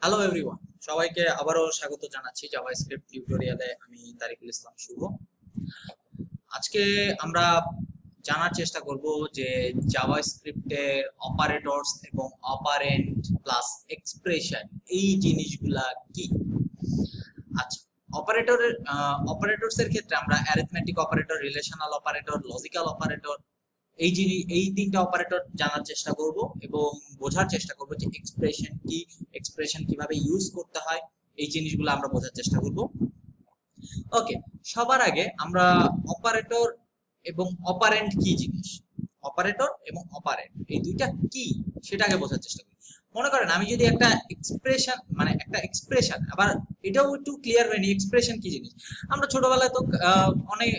Hello everyone, সবাইকে আবারও স্বাগত জানাচ্ছি জাভাস্ক্রিপ্ট টিউটোরিয়ালে। আমি তারিকুল ইসলাম শুভ। আজকে আমরা জানার চেষ্টা করব যে জাভাস্ক্রিপ্টের অপারেটরস এবং অপারেন্ড প্লাস এক্সপ্রেশন এই জিনিসগুলা কি। আচ্ছা, অপারেটরস এর ক্ষেত্রে আমরা arithmetic operator, relational operator, logical operator এই তিনটা অপারেটর জানার চেষ্টা করব এবং বোঝার চেষ্টা করব যে এক্সপ্রেশন কি, এক্সপ্রেশন কিভাবে ইউজ করতে হয়, এই জিনিসগুলো আমরা বোঝার চেষ্টা করব। ওকে, সবার আগে আমরা অপারেটর এবং অপারেন্ট কি জিনিস, অপারেটর এবং অপারেন্ট এই দুইটা কি সেটাকে বোঝার চেষ্টা করি। মনে করেন আমি যদি একটা এক্সপ্রেশন, আবার এটাও একটু ক্লিয়ার হয়নি এক্সপ্রেশন কি জিনিস। আমরা ছোটবেলায় তো অনেক,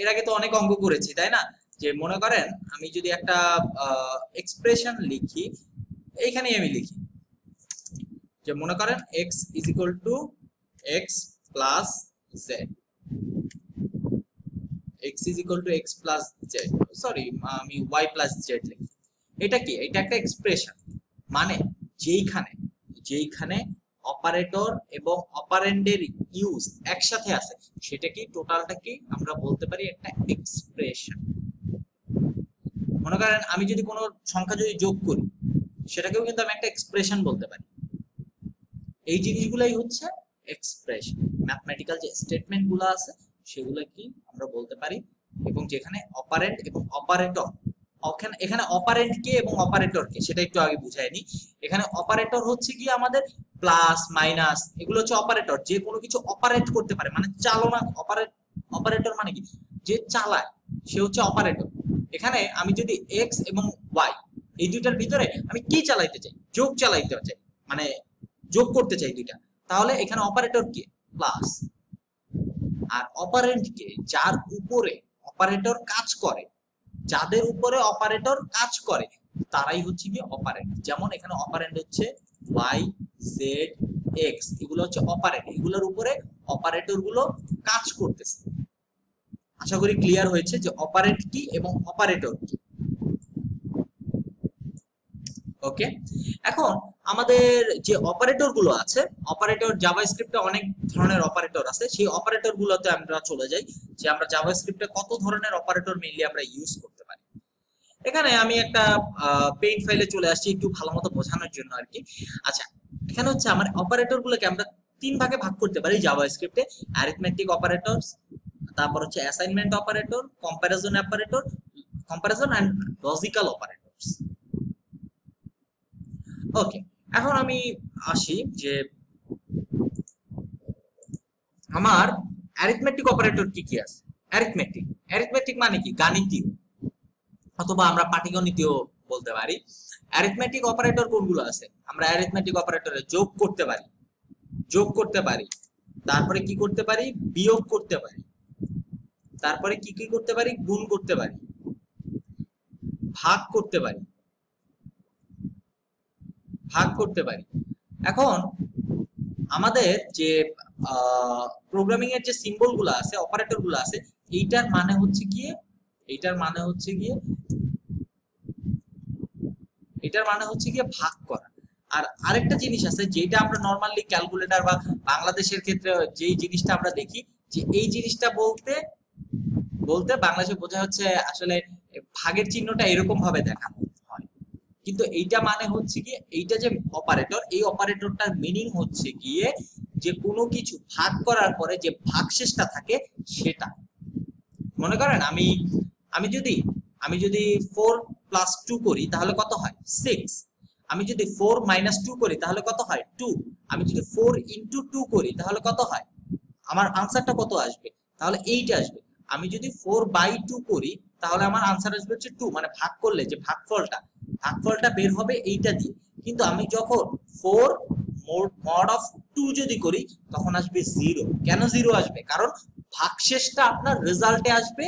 এর আগে তো অনেক অঙ্ক করেছি, তাই না? যে মনে করেন আমি যদি একটা এক্সপ্রেশন লিখি, এইখানে আমি লিখি যে মনে করেন x is equal two x plus z, x is equal two x plus z, sorry আমি y প্লাস z লিখি। এটা কি? এটা একটা এক্সপ্রেশন, মানে যেইখানে অপারেটর এবং অপারেন্ডের ইউজ একসাথে আছে সেটা কি, টোটালটা কি আমরা বলতে পারি একটা এক্সপ্রেশন। মনে করেন আমি যদি কোনো সংখ্যা যদি যোগ করি সেটাকেও কিন্তু আমি একটা এক্সপ্রেশন বলতে পারি। এই জিনিসগুলাই হচ্ছে এক্সপ্রেশন। ম্যাথমেটিক্যাল যে স্টেটমেন্ট গুলো আছে সেগুলো কি আমরা বলতে পারি। এবং যেখানে অপারেন্ট এবং অপারেটর, এখানে অপারেন্ট কে এবং অপারেটর কে সেটা একটু আগে বুঝাই নি। এখানে অপারেটর হচ্ছে কি আমাদের প্লাস মাইনাস, এগুলো হচ্ছে অপারেটর, যে কোনো কিছু অপারেট করতে পারে, মানে চালনা। অপারেটর মানে কি? যে চালায়, সে হচ্ছে অপারেটর। এখানে আমি যদি এক্স এবং ওয়াই এই দুইটার ভিতরে আমি কি চালাইতে চাই, যোগ চালাইতে চাই, মানে যোগ করতে চাই দুইটা, তাহলে এখানে অপারেটর কে প্লাস, আর অপারেন্ট কে যার উপরে অপারেটর কাজ করে, যাদের উপরে অপারেটর কাজ করে তারাই হচ্ছে কি অপারেন্ট। যেমন এখানে অপারেন্ট হচ্ছে y z x, এগুলো হচ্ছে অপারেন্ট, এগুলোর উপরে অপারেটর গুলো কাজ করতেছে। আশা করি ক্লিয়ার হয়েছে যে অপারেন্ট কি এবং অপারেটর কি। ওকে, এখন আমাদের যে অপারেটর গুলো আছে, অপারেটর জাভাস্ক্রিপ্টে অনেক ধরনের অপারেটর আছে, সেই অপারেটর গুলোতে আমরা চলে যাই যে আমরা জাভাস্ক্রিপ্টে কত ধরনের অপারেটর মেইনলি আমরা ইউজ করতে পারি। এখানে আমি একটা পেইন্ট ফাইলে চলে আসছি একটু ভালো মতো বোঝানোর জন্য আর কি। আচ্ছা, এখানে হচ্ছে আমার অপারেটর গুলোকে আমরা তিন ভাগে ভাগ করতে পারি জাভাস্ক্রিপ্টে: অ্যারিথমেটিক অপারেটরস, তারপর হচ্ছে assignment operator, comparison and logical operators. Okay, এখন আমি আসি যে আমার অ্যারিথমেটিক অপারেটর কি কি আছে। অ্যারিথমেটিক মানে কি? গাণিতীয়, অথবা আমরা পাটিগণিতীয় বলতে পারি। অ্যারিথমেটিক অপারেটর কোনগুলো আছে? আমরা অ্যারিথমেটিক অপারেটরে যোগ করতে পারি, তারপরে কি করতে পারি? বিয়োগ করতে পারি, তারপরে কি কি করতে পারি? গুণ করতে পারি, ভাগ করতে পারি। এখন আমাদের যে প্রোগ্রামিং এর যে সিম্বল গুলো আছে, অপারেটর গুলো আছে, এইটার মানে হচ্ছে গিয়ে ভাগ করা। আর আরেকটা জিনিস আছে যেটা আমরা নরমালি ক্যালকুলেটর বা বাংলাদেশের ক্ষেত্রে যেই জিনিসটা আমরা দেখি, যে এই জিনিসটা বলতে বাংলাদেশে বোঝা হচ্ছে আসলে ভাগের চিহ্নটা এরকম ভাবে দেখানো হয়, কিন্তু এইটা মানে হচ্ছে গিয়ে এইটা যে অপারেটর, এই অপারেটরটার মিনিং হচ্ছে গিয়ে যে কোনো কিছু ভাগ করার পরে যে ভাগশেষটা থাকে সেটা। মনে করেন আমি যদি 4 প্লাস 2 করি তাহলে কত হয়? 6। আমি যদি 4 মাইনাস 2 করি তাহলে কত হয়? 2। আমি যদি 4 ইনটু 2 করি তাহলে কত হয়? আমার আনসারটা কত আসবে? তাহলে 8 আসবে। আমি যদি 4 বাই 2 করি তাহলে আমার আনসার আসবে হচ্ছে 2, মানে ভাগ করলে যে ভাগফলটা বের হবে এইটা দিয়ে। কিন্তু আমি যখন 4 মড অফ 2 যদি করি তখন আসবে 0। কেন 0 আসবে? কারণ ভাগশেষটা আপনার রেজাল্টে আসবে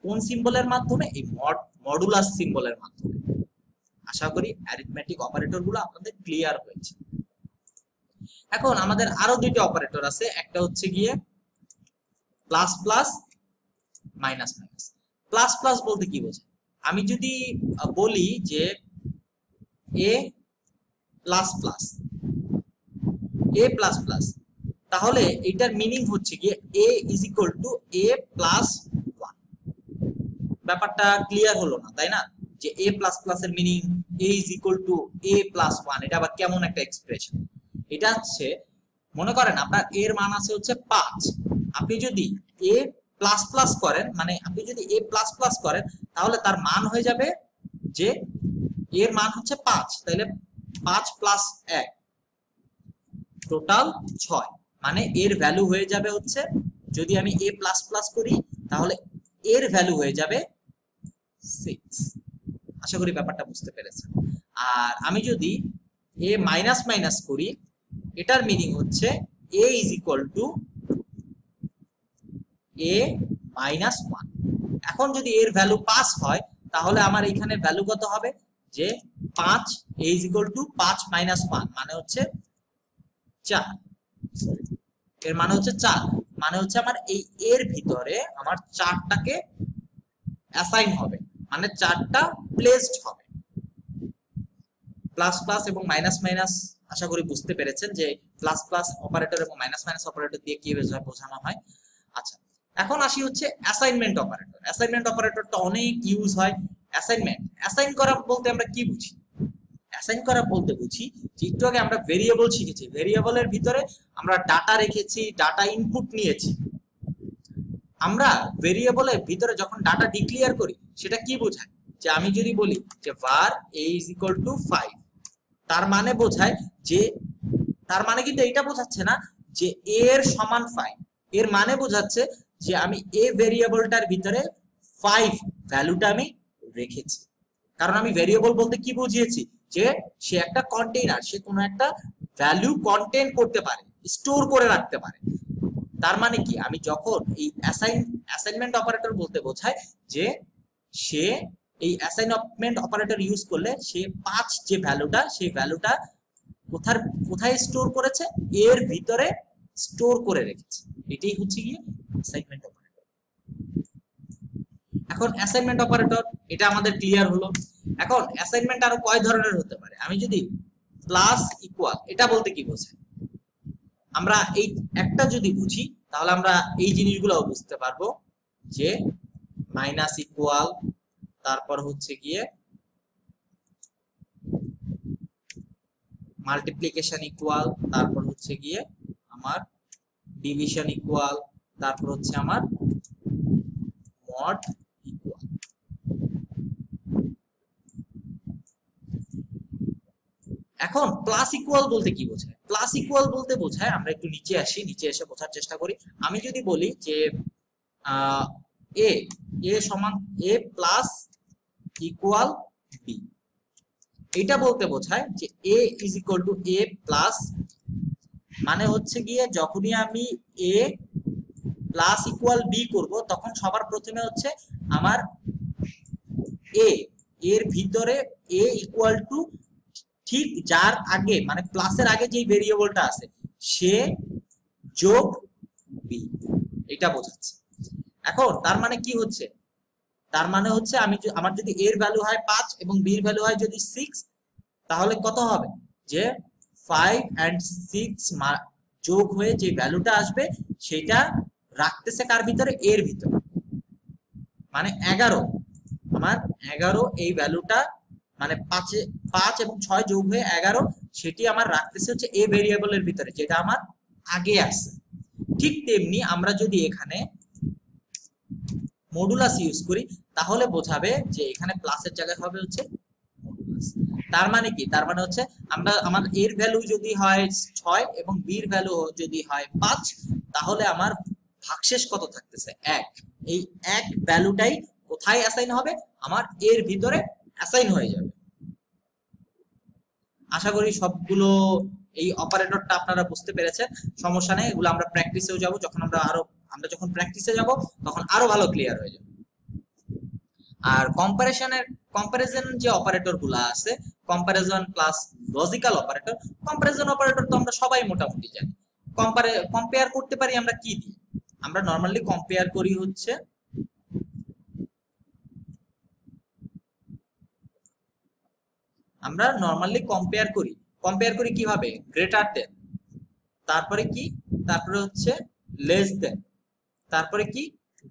কোন সিম্বলের মাধ্যমে? এই মডুলাস সিম্বলের মাধ্যমে। আশা করি অ্যারিথমেটিক অপারেটর গুলো আপনাদের ক্লিয়ার হয়েছে। এখন আমাদের আরো দুইটা অপারেটর আছে, একটা হচ্ছে গিয়ে plus plus, minus minus. Plus plus বলতে কি বোঝায়? আমি যদি বলি যে a plus plus, a plus plus, তাহলে এটার মিনিং হচ্ছে কি a is equal to a plus 1। ব্যাপারটা ক্লিয়ার হলো না, তাই না? যে এ প্লাস প্লাস এর meaning a is equal to a plus 1, এটা আবার কেমন একটা এক্সপ্রেশন? এটা হচ্ছে, মনে করেন আপনার এর মান আছে হচ্ছে 5, আপনি যদি এ প্লাস প্লাস করেন, মানে আপনি যদি এ প্লাস প্লাস করেন, তাহলে তার মান হয়ে যাবে যে এর মান হচ্ছে 5, তাহলে 5 প্লাস 1 টোটাল 6, মানে এর ভ্যালু হয়ে যাবে হচ্ছে, যদি আমি এ প্লাস প্লাস করি তাহলে এর ভ্যালু হয়ে যাবে 6। আশা করি ব্যাপারটা বুঝতে পেরেছেন। আর আমি যদি এ মাইনাস মাইনাস করি, এটার মিনিং হচ্ছে a is equal to a minus 1। এখন যদি এর ভ্যালু 5 হয়, তাহলে আমার এখানে ভ্যালু কত হবে? যে 5 এ ইজ ইকুয়াল টু 5 মাইনাস 1 মানে হচ্ছে 4, এর মানে হচ্ছে 4, মানে হচ্ছে আমার এই এর ভিতরে আমার 4টাকে অ্যাসাইন হবে, মানে 4টা প্লেসড হবে। প্লাস প্লাস এবং মাইনাস মাইনাস আশা করি বুঝতে পেরেছেন যে প্লাস প্লাস অপারেটর এবং মাইনাস মাইনাস অপারেটর দিয়ে কি বোঝানো হয়। আচ্ছা, এখন আসি হচ্ছে অ্যাসাইনমেন্ট অপারেটর। অ্যাসাইনমেন্ট অপারেটরটা অনেক ইউজ হয়। অ্যাসাইনমেন্ট, অ্যাসাইন করা বলতে আমরা কি বুঝি? অ্যাসাইন করা বলতে বুঝি যে একটু আগে আমরা ভেরিয়েবল শিখেছি, ভেরিয়েবলের ভিতরে আমরা ডাটা রেখেছি, ডাটা ইনপুট নিয়েছি। আমরা ভেরিয়েবলের ভিতরে যখন ডাটা ডিক্লেয়ার করি, সেটা কি বোঝায়? যে আমি যদি বলি যে var a is equal to 5, তার মানে বোঝায় যে, তার মানে কিন্তু এটা বোঝাচ্ছে না যে a এর সমান 5, এর মানে বোঝাচ্ছে যে আমি a ভেরিয়েবলটার ভিতরে 5 ভ্যালুটা আমি রেখেছি। কারণ আমি ভেরিয়েবল বলতে কি বুঝিয়েছি? যে সে একটা কন্টেইনার, সে কোনো একটা ভ্যালু কন্টেইন করতে পারে, স্টোর করে রাখতে পারে। তার মানে কি, আমি যখন এই অ্যাসাইনমেন্ট অপারেটর বলতে বোঝায় যে সে এই অ্যাসাইনমেন্ট অপারেটর ইউজ করলে সে 5 যে ভ্যালুটা, সেই ভ্যালুটা কোথায় স্টোর করেছে? এর ভিতরে স্টোর করে রেখেছে। এটাই হচ্ছে গিয়ে অ্যাসাইনমেন্ট অপারেটর। এখন অ্যাসাইনমেন্ট অপারেটর এটা আমাদের ক্লিয়ার হলো। এখন অ্যাসাইনমেন্ট আরো কয় ধরনের হতে পারে? আমি যদি প্লাস ইকুয়াল, এটা বলতে কি বোঝায়? আমরা এই একটা যদি বুঝি, তাহলে আমরা এই জিনিসগুলো বুঝতে পারবো যে মাইনাস ইকুয়াল, তারপর হচ্ছে গিয়ে মাল্টিপ্লিকেশন ইকুয়াল, তারপর হচ্ছে গিয়ে আমার ডিভিশন ইকুয়াল, তারপর হচ্ছে আমার মড ইকুয়াল। এখন প্লাস ইকুয়াল বলতে কি বোঝায়? প্লাস ইকুয়াল বলতে বোঝায়, আমরা একটু নিচে আসি, নিচে এসে বোঝার চেষ্টা করি। আমি যদি বলি যে এ সমান এ প্লাস ইকুয়াল বি, এটা বলতে বোঝায় যে a is equal to a plus, মানে হচ্ছে গিয়ে যখনই আমি এ প্লাস ইকুয়াল বি করব, তখন সবার প্রথমে হচ্ছে আমার এর ভিতরে এ ইকুয়াল টু ঠিক যার আগে, মানে প্লাসের আগে যেই ভেরিয়েবলটা আছে সে যোগ বি, এটা বোঝাচ্ছে। এখন তার মানে কি হচ্ছে? তার মানে হচ্ছে আমার যদি এর ভ্যালু হয় 5 এবং বি এর ভ্যালু হয় যদি 6, তাহলে কত হবে? যে 5 and 6 যোগ হয়ে যে ভ্যালুটা আসবে সেটা রাখতেছে কার ভিতরে? এর ভিতরে, মানে 11। আমার 11 এই ভ্যালুটা, মানে 5 এবং 6 যোগ হয়ে 11, সেটি আমার রাখতেছে হচ্ছে এ ভেরিয়েবলের ভিতরে, যেটা আমার আগে আছে। ঠিক তেমনি আমরা যদি এখানে মডুলাস ইউজ করি, তাহলে বোঝাবে যে এখানে প্লাসের জায়গায় হবে হচ্ছে মডুলাস। তার মানে কি? তার মানে হচ্ছে আমার এর ভ্যালু যদি হয় 6 এবং বি এর ভ্যালু যদি হয় 5, তাহলে আমার ভাগশেষ কত থাকতেছে? 1। এই 1 ভ্যালুটাই কোথায় অ্যাসাইন হবে? আমার এর ভিতরে অ্যাসাইন হয়ে যাবে। আশা করি সবগুলো এই অপারেটরটা আপনারা বুঝতে পেরেছেন। সমস্যা নেই, এগুলো আমরা প্র্যাকটিসেও যাব, যখন আমরা যখন প্র্যাকটিসে যাব তখন আরো ভালো ক্লিয়ার হয়ে যাবে। আর কম্পারিজন যে অপারেটর গুলা আছে, comparison plus logical operator, comparison operator তো আমরা সবাই মোটামুটি জানি। কম্পেয়ার করতে পারি আমরা কি দিয়ে? আমরা নরমালি কম্পেয়ার করি হচ্ছে কম্পেয়ার করি কিভাবে? Greater than. তারপরে কি, তারপরে হচ্ছে লেস দেন, তারপরে কি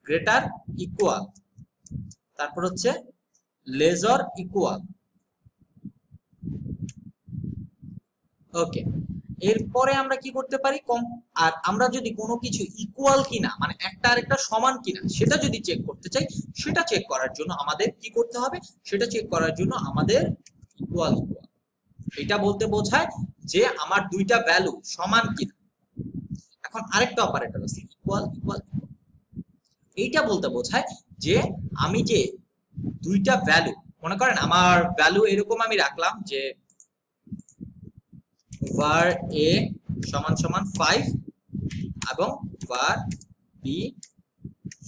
গ্রেটার ইকুয়াল, তারপর হচ্ছে লেজার ইকুয়াল। ওকে, এরপরে আমরা কি করতে পারি, আর আমরা যদি কোনো কিছু ইকুয়াল কিনা মানে একটা আরেকটা সমান কিনা সেটা যদি চেক করতে চাই, সেটা চেক করার জন্য আমাদের কি করতে হবে, সেটা চেক করার জন্য আমাদের ইকুয়াল ইকুয়াল, এটা বলতে বোঝায় যে আমার দুইটা ভ্যালু সমান কিনা। এখন আরেকটা অপারেটর আছে ইকুয়াল ইকুয়াল, এইটা বলতে বোঝায় যে আমি যে দুইটা ভ্যালু, মনে করেন আমার ভ্যালু এরকম আমি রাখলাম যে var a সমান সমান 5 এবং var b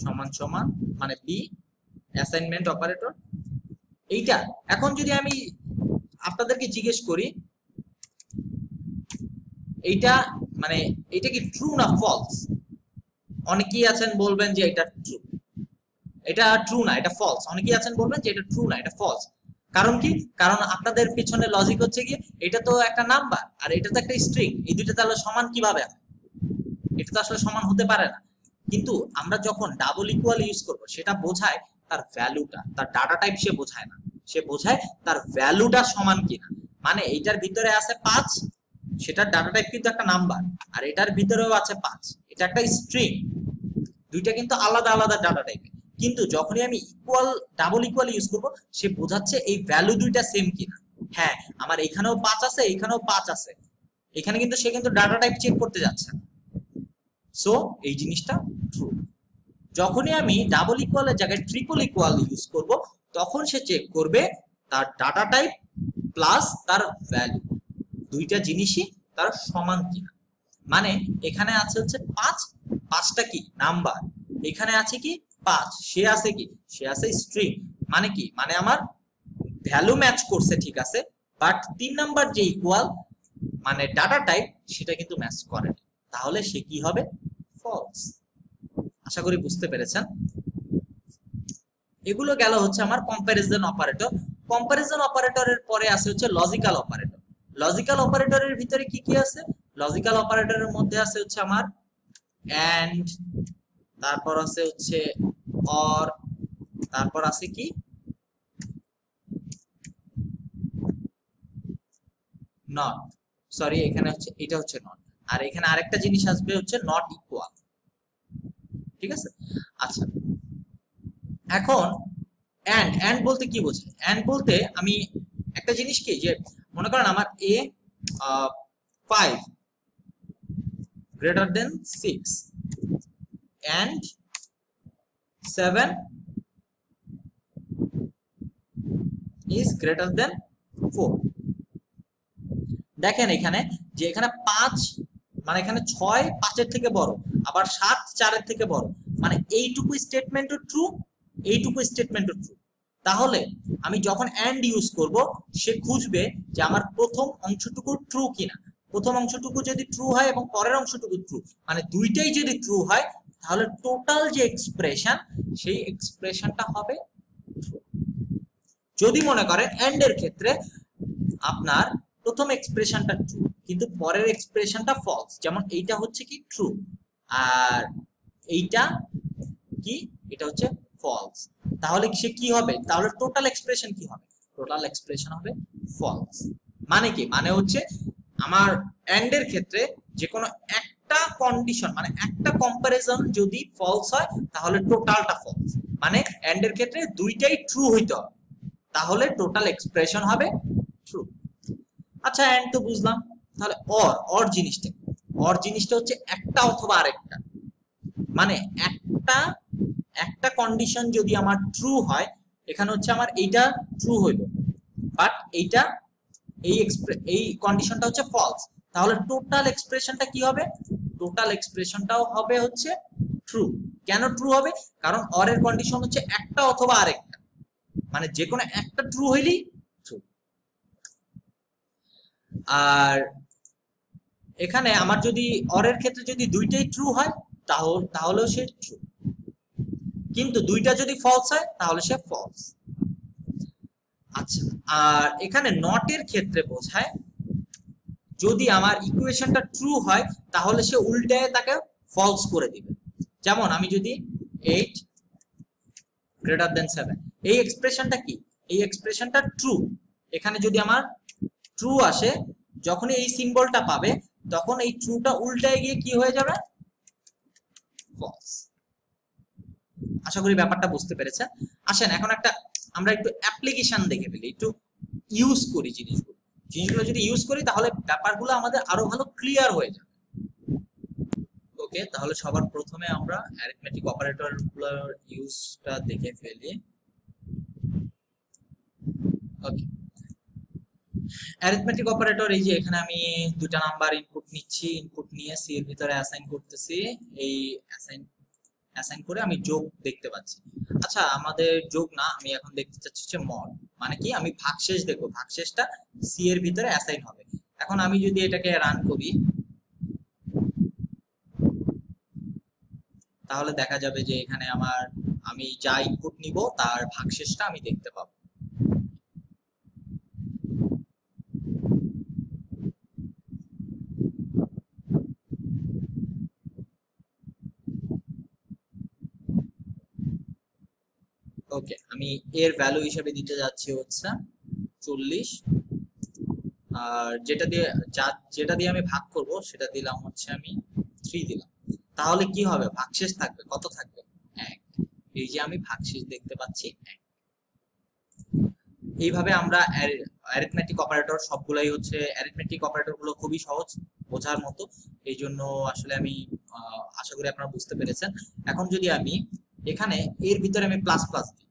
সমান সমান মানে b অ্যাসাইনমেন্ট অপারেটর এইটা। এখন যদি আমি আপনাদেরকে জিজ্ঞেস করি এইটা মানে এটা কি ট্রু না ফলস, অনেকেই আছেন বলবেন যে এটা ট্রু, এটা ট্রু না এটা ফলস, অনেকেই আছেন বলবেন যে এটা ট্রু না এটা ফলস। কারণ কি, কারণ আপনাদের পিছনে লজিক হচ্ছে কি এটা তো একটা নাম্বার আর এটা তো একটা স্ট্রিং, এই দুইটা তাহলে সমান কিভাবে হয়, এটা তো আসলে সমান হতে পারে না। কিন্তু আমরা যখন ডাবল ইকুয়াল ইউজ করব সেটা বোঝায় তার ভ্যালুটা, তার ডাটা টাইপ সে বোঝায় না, সে বোঝায় তার ভ্যালুটা সমান কিনা। মানে এইটার ভিতরে আছে 5, সেটার ডাটা টাইপ কিন্তু একটা নাম্বার, আর এটার ভিতরেও আছে 5, এটা একটা স্ট্রিং, দুইটা কিন্তু আলাদা আলাদা ডাটা টাইপ। কিন্তু যখনই আমি ইকুয়াল ডাবল ইকুয়াল ইউজ করব সে বোঝাচ্ছে এই ভ্যালু দুইটা সেম কিনা। হ্যাঁ আমার এখানেও 5 আছে এখানেও 5 আছে, এখানে কিন্তু সে কিন্তু ডাটা টাইপ চেক করতে যাচ্ছে, সো এই জিনিসটা ট্রু। যখনই আমি ডাবল ইকুয়ালের জায়গায় ট্রিপল ইকুয়াল ইউজ করব তখন সে চেক করবে তার ডাটা টাইপ প্লাস তার ভ্যালু দুইটা জিনিসই তার সমান কিনা। মানে এখানে আছে হচ্ছে 5, 5টা কি নাম্বার, এখানে আছে কি 5, সে আছে কি, সে আছে স্ট্রিং। মানে কি, মানে আমার ভ্যালু ম্যাচ করছে ঠিক আছে, বাট 3 নাম্বার যে ইকুয়াল মানে ডাটা টাইপ সেটা কিন্তু ম্যাচ করে না, তাহলে সে কি হবে, ফলস। আশা করি বুঝতে পেরেছেন। এগুলো গেল হচ্ছে আমার কম্প্যারিজন অপারেটর। কম্প্যারিজন অপারেটরের পরে আছে হচ্ছে লজিক্যাল অপারেটর। লজিক্যাল অপারেটরের ভিতরে কি কি আছে, লজিক্যাল অপারেটরের মধ্যে আছে হচ্ছে আমার এন্ড, তারপর আছে হচ্ছে অর, তারপর আছে কি নট, সরি এখানে হচ্ছে এটা হচ্ছে নট, আর এখানে আরেকটা জিনিস আসবে হচ্ছে নট ইকুয়াল, ঠিক আছে। আচ্ছা এখন এন্ড বলতে কি বোঝায়, এন্ড বলতে আমি একটা জিনিস কি যে মনে করেন আমার a 5 greater than 6 and 7 is greater than 4। দেখেন এখানে যে এখানে 5 মানে এখানে 6 5 এর থেকে বড়, আবার 7 4 এর থেকে বড়, মানে এইটুকু স্টেটমেন্টও ট্রু, এইটুকু স্টেটমেন্টও ট্রু। তাহলে আমি যখন এন্ড ইউজ করব সে খুঁজবে যে আমার প্রথম অংশটুকু ট্রু কিনা, প্রথম অংশটুকু যদি ট্রু হয় এবং পরের অংশটুকু ট্রু মানে দুইটাই যদি ট্রু হয় তাহলে টোটাল যে এক্সপ্রেশন সেই এক্সপ্রেশনটা হবে ট্রু। যদি মনে করেন এন্ড এর ক্ষেত্রে আপনার প্রথম এক্সপ্রেশনটা ট্রু কিন্তু পরের এক্সপ্রেশনটা ফলস, যেমন এইটা হচ্ছে কি ট্রু আর এইটা কি, এটা হচ্ছে ফলস, তাহলে সে কি হবে, তাহলে টোটাল এক্সপ্রেশন কি হবে, টোটাল এক্সপ্রেশন হবে ফলস। মানে কি, মানে হচ্ছে আমার এন্ড এর ক্ষেত্রে যে কোনো একটা কন্ডিশন মানে একটা কম্পারিজন যদি ফলস হয় তাহলে টোটালটা ফলস, মানে এন্ড এর ক্ষেত্রে দুইটাই ট্রু হইতে হবে তাহলে টোটাল এক্সপ্রেশন হবে ট্রু। আচ্ছা এন্ড তো বুঝলাম, তাহলে অর জিনিসটা, অর জিনিসটা হচ্ছে একটা অথবা আরেকটা, মানে একটা কন্ডিশন যদি আমার ট্রু হয়, এখানে হচ্ছে আমার এইটা ট্রু হইল বাট এইটা এই কন্ডিশনটা হচ্ছে ফলস, তাহলে টোটাল এক্সপ্রেশনটা কি হবে, টোটাল এক্সপ্রেশনটাও হবে হচ্ছে ট্রু। কেন ট্রু হবে, কারণ অর এর কন্ডিশন হচ্ছে একটা অথবা আরেকটা, মানে যে কোনো একটা ট্রু হইলেই ট্রু। আর এখানে আমার যদি অর এর ক্ষেত্রে যদি দুইটাই ট্রু হয় তাহলেও সে ট্রু, কিন্তু দুইটা যদি ফলস হয় তাহলে সে ফলস। আচ্ছা আর এখানে নট এর ক্ষেত্রে বোঝায় যদি আমার ইকুয়েশনটা ট্রু হয় তাহলে সে উল্টায় তাকে ফলস করে দিবে। যেমন আমি যদি 8 গ্রেটার দেন 7, এই এক্সপ্রেশনটা কি, এই এক্সপ্রেশনটা ট্রু। এখানে যদি আমার ট্রু আসে, যখনই এই সিম্বলটা পাবে তখন এই ট্রুটা উল্টায় গিয়ে কি হয়ে যাবে, ফলস। আশা করি ব্যাপারটা বুঝতে পেরেছেন। আসেন এখন আমরা একটু অ্যাপ্লিকেশন দেখে ফেলি, একটু ইউজ করি জিনিসগুলো যদি ইউজ করি তাহলে ব্যাপারগুলো আমাদের আরো ভালো ক্লিয়ার হয়ে যাবে। ওকে, তাহলে সবার প্রথমে আমরা অ্যারিথমেটিক অপারেটর গুলোর ইউজটা দেখে ফেলি। ওকে, অ্যারিথমেটিক অপারেটর, এই যে এখানে আমি দুটা নাম্বার ইনপুট নিচ্ছি, ইনপুট নিয়ে সি এর ভিতরে অ্যাসাইন করতেছি। এই অ্যাসাইন করে আমি যোগ দেখতে পাচ্ছি। আচ্ছা, আমাদের যোগ না, আমি এখন দেখতে চাচ্ছি হচ্ছে মড, মানে কি আমি ভাগশেষ দেখবো, ভাগশেষটা সি এর ভিতরে অ্যাসাইন হবে। এখন আমি যদি এটাকে রান করি তাহলে দেখা যাবে যে এখানে আমি যা ইনপুট নিব তার ভাগশেষটা আমি দেখতে পাবো। ওকে, আমি এর ভ্যালু হিসেবে দিতে যাচ্ছি হচ্ছে 40, আর যেটা দিয়ে আমি ভাগ করব সেটা দিলাম হচ্ছে আমি 3 দিলাম। তাহলে কি হবে, ভাগশেষ থাকবে কত, থাকবে 1। এই যে আমি ভাগশেষ দেখতে পাচ্ছি 1। এইভাবে আমরা অ্যারিথমেটিক অপারেটর সবগুলাই হচ্ছে, অ্যারিথমেটিক অপারেটর গুলো খুবই সহজ বোঝার মতো, এই জন্য আসলে আমি আশা করি আপনারা বুঝতে পেরেছেন। এখন যদি আমি এখানে এর ভিতরে আমি প্লাস প্লাস দিই,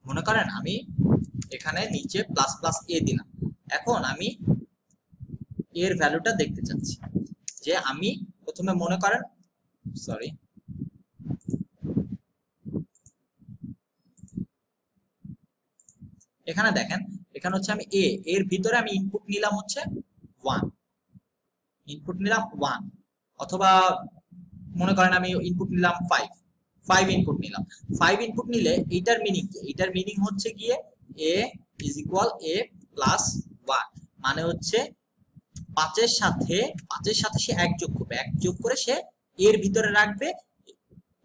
মনে করেন আমি এখানে নিচে প্লাস প্লাস এ দিলাম, এখন আমি এর ভ্যালুটা দেখতে চাচ্ছি। যে আমি প্রথমে মনে করেন, সরি, এখানে দেখেন, এখানে হচ্ছে আমি এর ভিতরে আমি ইনপুট নিলাম হচ্ছে 1, ইনপুট নিলাম 1, অথবা মনে করেন আমি ইনপুট নিলাম 5 ইনপুট নিলাম। 5 ইনপুট নিলে এইটার মিনিং কি, এইটার মিনিং হচ্ছে গিয়ে a is equal a plus 1, মানে হচ্ছে 5 এর সাথে সে 1 যোগ করবে, 1 যোগ করে সে এর ভিতরে রাখবে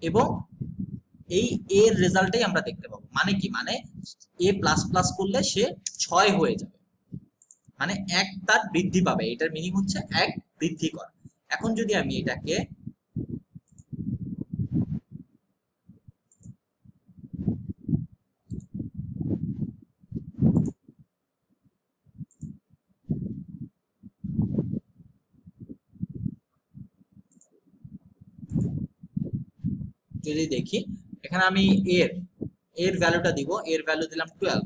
এবং এই এর রেজাল্টটাই আমরা দেখতে পাবো। মানে কি, মানে a প্লাস প্লাস করলে সে 6 হয়ে যাবে, মানে 1 তার বৃদ্ধি পাবে, এটার মিনিং হচ্ছে 1 বৃদ্ধি করা। এখন যদি আমি এটাকে দেখি, এখানে আমি এর ভ্যালুটা দিব, এর ভ্যালু দিলাম 12,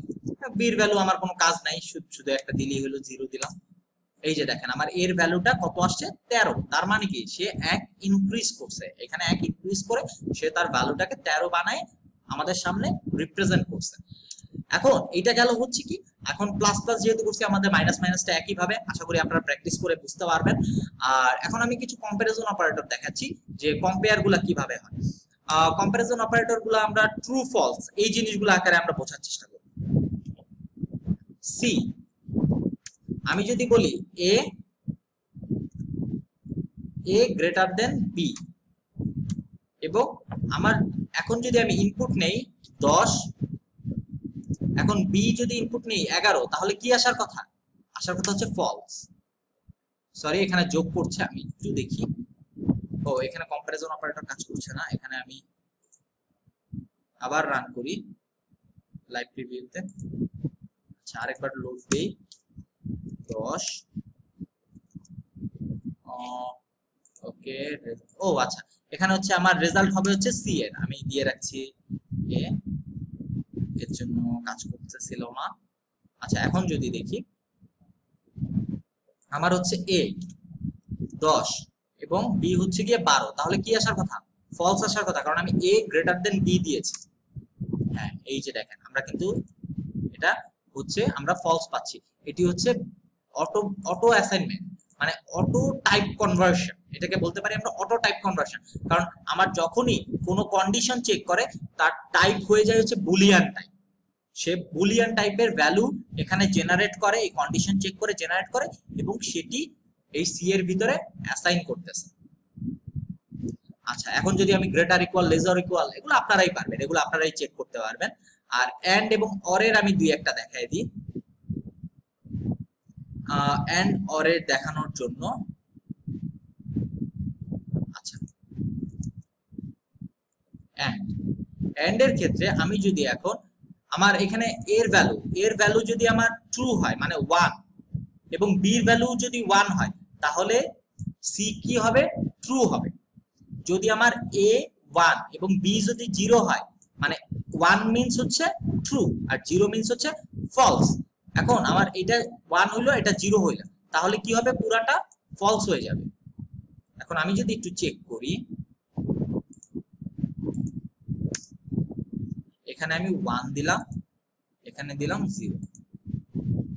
বির ভ্যালু আমার কোনো কাজ নাই, শুধু একটা দিলেই হলো, 0 দিলাম। এই যে দেখেন আমার এর ভ্যালুটা কত আসছে, 13। তার মানে কি, সে 1 ইনক্রিজ করছে, এখানে 1 ইনক্রিজ করে সে তার ভ্যালুটাকে 13 বানায় আমাদের সামনে রিপ্রেজেন্ট করছে। এখন এটা গেল হচ্ছে কি, এখন প্লাস প্লাস যেহেতু করছি আমাদের মাইনাস মাইনাসটা একই ভাবে, আশা করি আপনারা প্র্যাকটিস করে বুঝতে পারবেন। আর এখন আমি কিছু কম্পারিজন অপারেটর দেখাচ্ছি যে কম্পেয়ার গুলা কিভাবে হয়। কম্পারিজন অপারেটর গুলো আমরা ট্রু ফলস এই জিনিসগুলো আকারে আমরা বোঝার চেষ্টা করব। সি, আমি যদি বলি এ গ্রেটার দেন বি, এবং আমার এখন যদি আমি ইনপুট নেই 10, এখন বি যদি ইনপুট নেই 11, তাহলে কি আসার কথা, হচ্ছে ফলস। সরি, এখানে যোগ করছে, আমি একটু দেখি, ও এখানে কম্পারিজন অপারেটর কাজ করছে না, এখানে আমি আবার রান করি লাইভ প্রিভিউতে। আচ্ছা, আরেকবার লোড দেই, 10, ওকে, ও আচ্ছা, এখানে হচ্ছে আমার রেজাল্ট হবে হচ্ছে সি এর, আমি দিয়ে রাখছি এ, এর জন্য কাজ করতেছিল না। আচ্ছা, এখন যদি দেখি আমার হচ্ছে এ 10 এবং বি হচ্ছে গিয়ে 12, তাহলে কি আসার কথা, ফলস আসার কথা, কারণ আমি এ গ্রেটার দেন বি দিয়েছি। হ্যাঁ, এই যে দেখেন আমরা কিন্তু এটা হচ্ছে আমরা ফলস পাচ্ছি, এটি হচ্ছে অটো অ্যাসাইনমেন্ট, মানে অটো টাইপ কনভার্সন, এটাকে বলতে পারি আমরা অটো টাইপ কনভার্সন। কারণ আমার যখনই কোনো কন্ডিশন চেক করে তার টাইপ হয়ে যায় হচ্ছে বুলিয়ান টাইপ, সে বুলিয়ান টাইপের ভ্যালু এখানে জেনারেট করে, এই কন্ডিশন চেক করে জেনারেট করে এবং সেটি এই সি এর ভিতরে অ্যাসাইন করতেছে। আচ্ছা, এখন যদি আমি গ্রেটার ইকুয়াল, লেজার ইকুয়াল, এগুলো আপনারাই পারবেন, এগুলো আপনারাই চেক করতে পারবেন। আর এন্ড এবং অর এর আমি দুই একটা দেখাই দিই। এন্ড অর এর দেখানোর জন্য, আচ্ছা, এন্ড এর ক্ষেত্রে আমি যদি এখন আমার এখানে এর ভ্যালু যদি আমার ট্রু হয় মানে 1 এবং বি এর ভ্যালু যদি 1 হয় তাহলে সি কি হবে? ট্রু হবে। যদি আমার এ 1 এবং বি যদি 0 হয় মানে 1 মিন্স হচ্ছে ট্রু আর 0 মিন্স হচ্ছে ফলস। এখন আমার এটা 1 হইলো, এটা 0 হইলো, তাহলে কি হবে? পুরাটা ফলস হয়ে যাবে। এখন আমি যদি একটু চেক করি, এখানে আমি 1 দিলাম, এখানে দিলাম 0,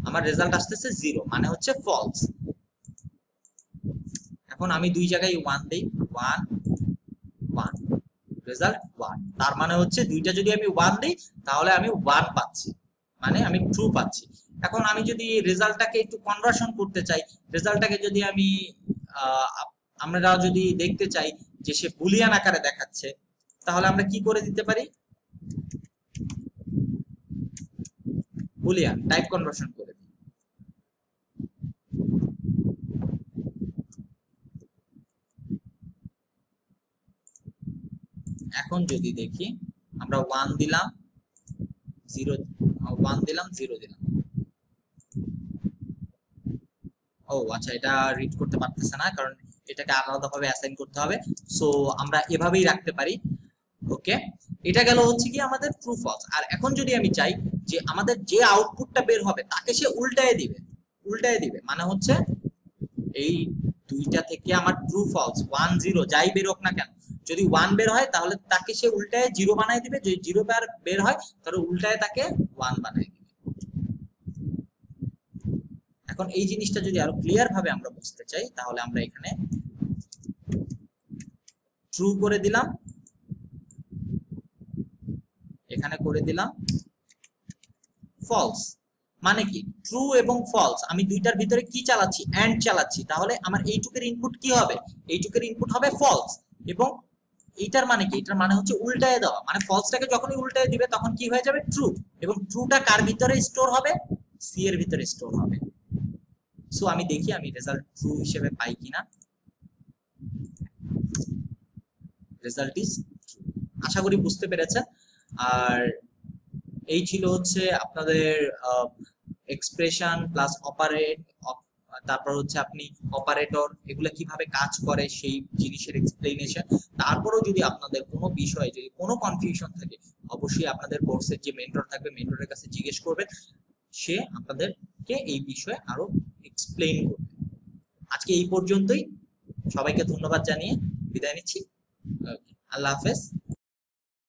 আমার রেজাল্ট আসতেছে 0 মানে হচ্ছে ফলস। এখন আমি দুই জায়গায় 1 দেই, 1 1, রেজাল্ট 1, তার মানে হচ্ছে দুইটা যদি আমি 1 দেই তাহলে আমি 1 পাচ্ছি, মানে আমি ট্রু পাচ্ছি। এখন আমি যদি রেজাল্টটাকে একটু কনভার্সন করতে চাই, রেজাল্টটাকে যদি আমি আমরা যদি দেখতে চাই যে সে বুলিয়ান আকারে দেখাচ্ছে, তাহলে আমরা কি করে দিতে পারি? বুলিয়ান টাইপ কনভার্সন করে দিই। এখন যদি দেখি আমরা 1 দিলাম 0, 1 দিলাম 0 দিলাম, ও আচ্ছা, এটা রিড করতে পারতেছে না কারণ এটাকে আলাদাভাবে অ্যাসাইন করতে হবে। সো আমরা এভাবেই রাখতে পারি। ওকে, এটা গেল হচ্ছে কি আমাদের ট্রু ফলস। আর এখন যদি আমি চাই যে আমাদের যে আউটপুটটা বের হবে তাকে সে উল্টায় দিবে মানে হচ্ছে এই দুইটা থেকে আমার ট্রু ফলস 1 0 যাই বের হোক না কেন, যদি 1 বের হয় তাহলে তাকে সে উল্টায় 0 বানায় দিবে, যদি 0 বের হয় তাহলে উল্টায় তাকে 1 বানায় দিবে। এখন এই জিনিসটা যদি আরো ক্লিয়ার ভাবে আমরা বুঝতে চাই তাহলে আমরা এখানে ট্রু করে দিলাম, এখানে করে দিলাম ফলস। মানে কি? ট্রু এবং ফলস আমি দুইটার ভিতরে কি চালাচ্ছি? এন্ড চালাচ্ছি। তাহলে আমার এইটুকের ইনপুট কি হবে? এইটুকের ইনপুট হবে ফলস। এবং এইটার মানে কি? এটার মানে হচ্ছে উল্টায় দেওয়া, মানে ফলসটাকে যখনই উল্টায় দিবে তখন কি হয়ে যাবে? ট্রু। এবং ট্রুটা কার ভিতরে স্টোর হবে? সি এর ভিতরে স্টোর হবে। সো আমি দেখি আমি রেজাল্ট ট্রু হিসেবে পাই কিনা। Result is true. আশা করি বুঝতে পেরেছেন। আর এই ছিল হচ্ছে আপনাদের এক্সপ্রেশন প্লাস অপারেট, তারপর হচ্ছে আপনি অপারেটর, এগুলো কিভাবে কাজ করে সেই জিনিসের এক্সপ্লেনেশন। তারপরেও যদি আপনাদের কোনো বিষয়ে যদি কোনো কনফিউশন থাকে অবশ্যই আপনাদের কোর্সের যে মেন্টর থাকবে মেন্টরের কাছে জিজ্ঞেস করবেন, সে আপনাদেরকে এই বিষয়ে আরো এক্সপ্লেইন করবে। আজকে এই পর্যন্তই, সবাইকে ধন্যবাদ জানিয়ে বিদায় নিচ্ছি। আল্লাহ হাফেজ।